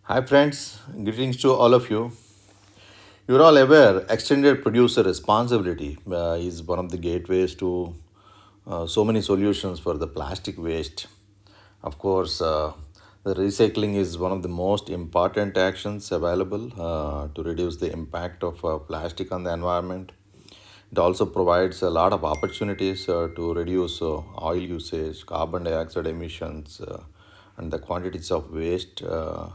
Hi, friends. Greetings to all of you. You're all aware extended producer responsibility is one of the gateways to so many solutions for the plastic waste. Of course, the recycling is one of the most important actions available to reduce the impact of plastic on the environment. It also provides a lot of opportunities to reduce oil usage, carbon dioxide emissions, and the quantities of waste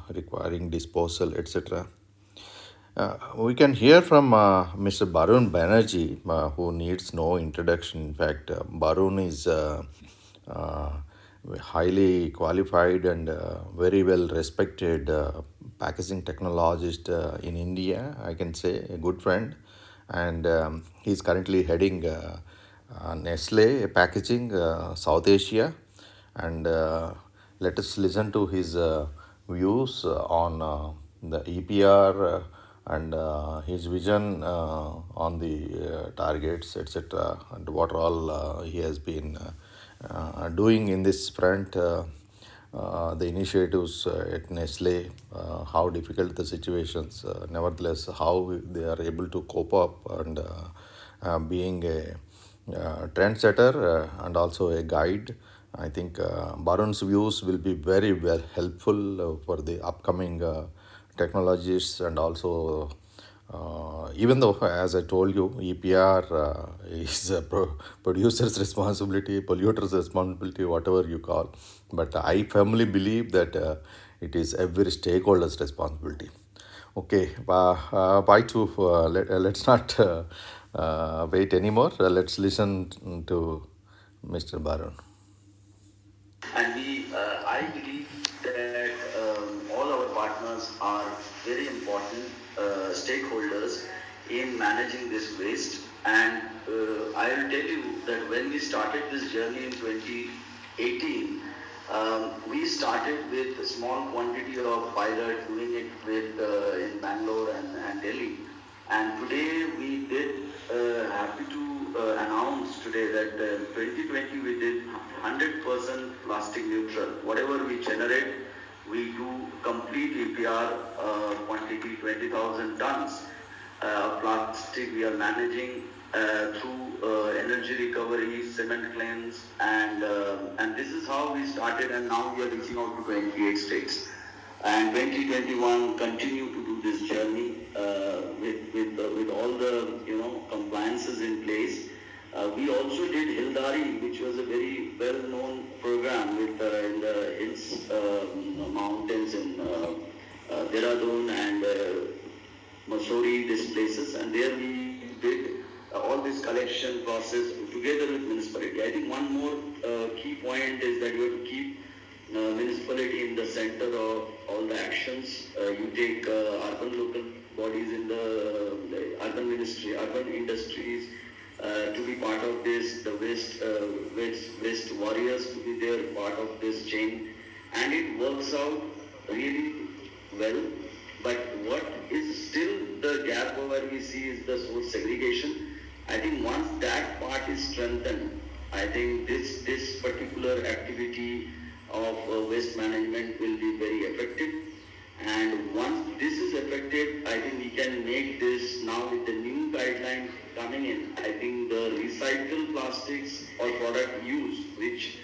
requiring disposal, etc. We can hear from Mr. Barun Banerjee, who needs no introduction. In fact, Barun is uh, highly qualified and very well respected packaging technologist in India, I can say, a good friend. And he's currently heading Nestle Packaging South Asia. And let us listen to his views on the EPR and his vision on the targets, etc., and what all he has been doing in this front. The initiatives at Nestle, how difficult the situations, nevertheless, how they are able to cope up and being a trendsetter and also a guide. I think Barun's views will be very well helpful for the upcoming technologies and also even though, as I told you, EPR is a producer's responsibility, polluter's responsibility, whatever you call. But I firmly believe that it is every stakeholder's responsibility. Okay, bye to let's not wait anymore. Let's listen to Mr. Barun. And I believe that all our partners are very important stakeholders in managing this waste. And I will tell you that when we started this journey in 2018, we started with a small quantity of pilot, doing it with in Bangalore and Delhi. And today we did happy to announce today that 2020 we did 100% plastic neutral. Whatever we generate, we do complete EPR quantity 20,000 tons plastic we are managing through energy recovery, cement cleanse, and this is how we started, and now we are reaching out to 28 states. And 2021 continue to do this journey with all the compliances in place. We also did Hildari, which was a very well-known program with in the hills, mountains in Dehradun and Mussoorie, these places, and there we did all this collection process together with municipality. I think one more key point is that you have to keep municipality in the center of all the actions. You take urban local bodies in the urban ministry, urban industries to be part of this, the waste warriors to be there, part of this chain, and it works out really well. But what is still the gap where we see is the source segregation. I think once that part is strengthened, I think this particular activity of waste management will be very effective. And once this is effective, I think we can make this now with the new guidelines coming in. I think the recycled plastics or product use, which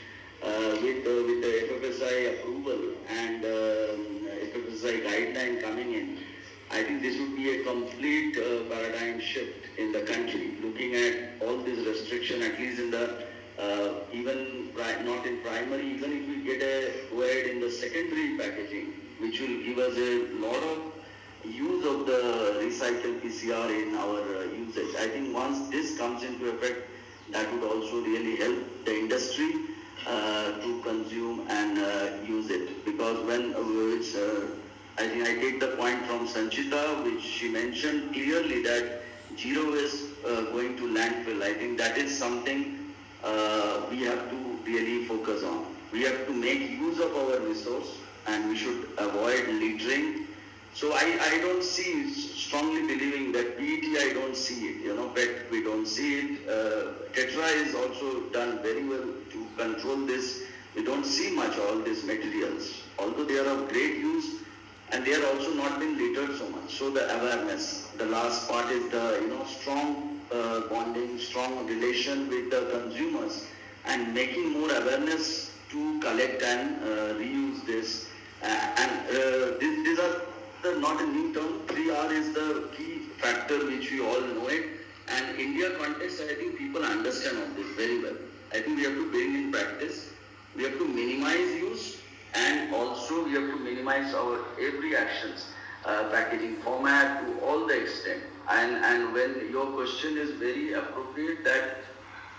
with the FFSI approval and FFSI guideline coming in, I think this would be a complete paradigm shift in the country, looking at all this restriction, at least in the not in primary, even if we get a word in the secondary packaging, which will give us a lot of use of the recycled PCR in our usage. I think once this comes into effect, that would also really help the industry to consume and use it. Because when I think I take the point from Sanchita, which she mentioned clearly that zero is going to landfill. I think that is something we have to really focus on. We have to make use of our resource, and we should avoid littering. So I don't see, strongly believing that PET, I don't see it. PET, we don't see it. Tetra is also done very well to control this. We don't see much all these materials, although they are of great use. And and they are also not been littered so much. So the awareness, the last part is the strong bonding, strong relation with the consumers, and making more awareness to collect and reuse this. These are not a new term. 3R is the key factor which we all know it. And India context, I think people understand on this very well. I think we have to bring in practice. We have to minimize use, and also we have to minimize our every actions, packaging format to all the extent. And when your question is very appropriate, that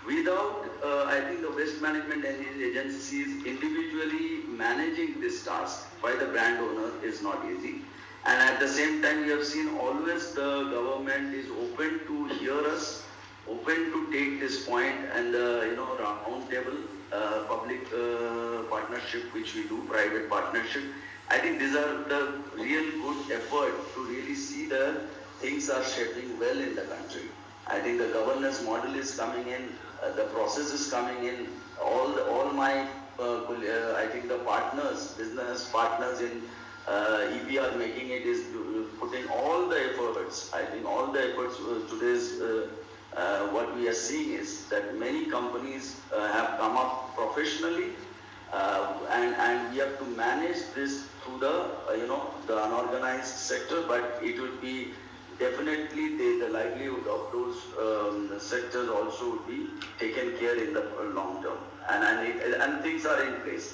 without, I think the waste management agencies individually managing this task by the brand owner is not easy. And at the same time, we have seen always the government is open to hear us, open to take this point, and round table public partnership which we do, private partnership. I think these are the real good effort to really see the things are shaping well in the country. I think the governance model is coming in, the process is coming in. All my I think the partners, business partners in EPR making it is putting all the efforts. I think all the efforts today's what we are seeing is that many companies have come up professionally, and we have to manage this through the the unorganized sector, but it would be definitely the livelihood of those sectors also would be taken care in the long term, and things are in place.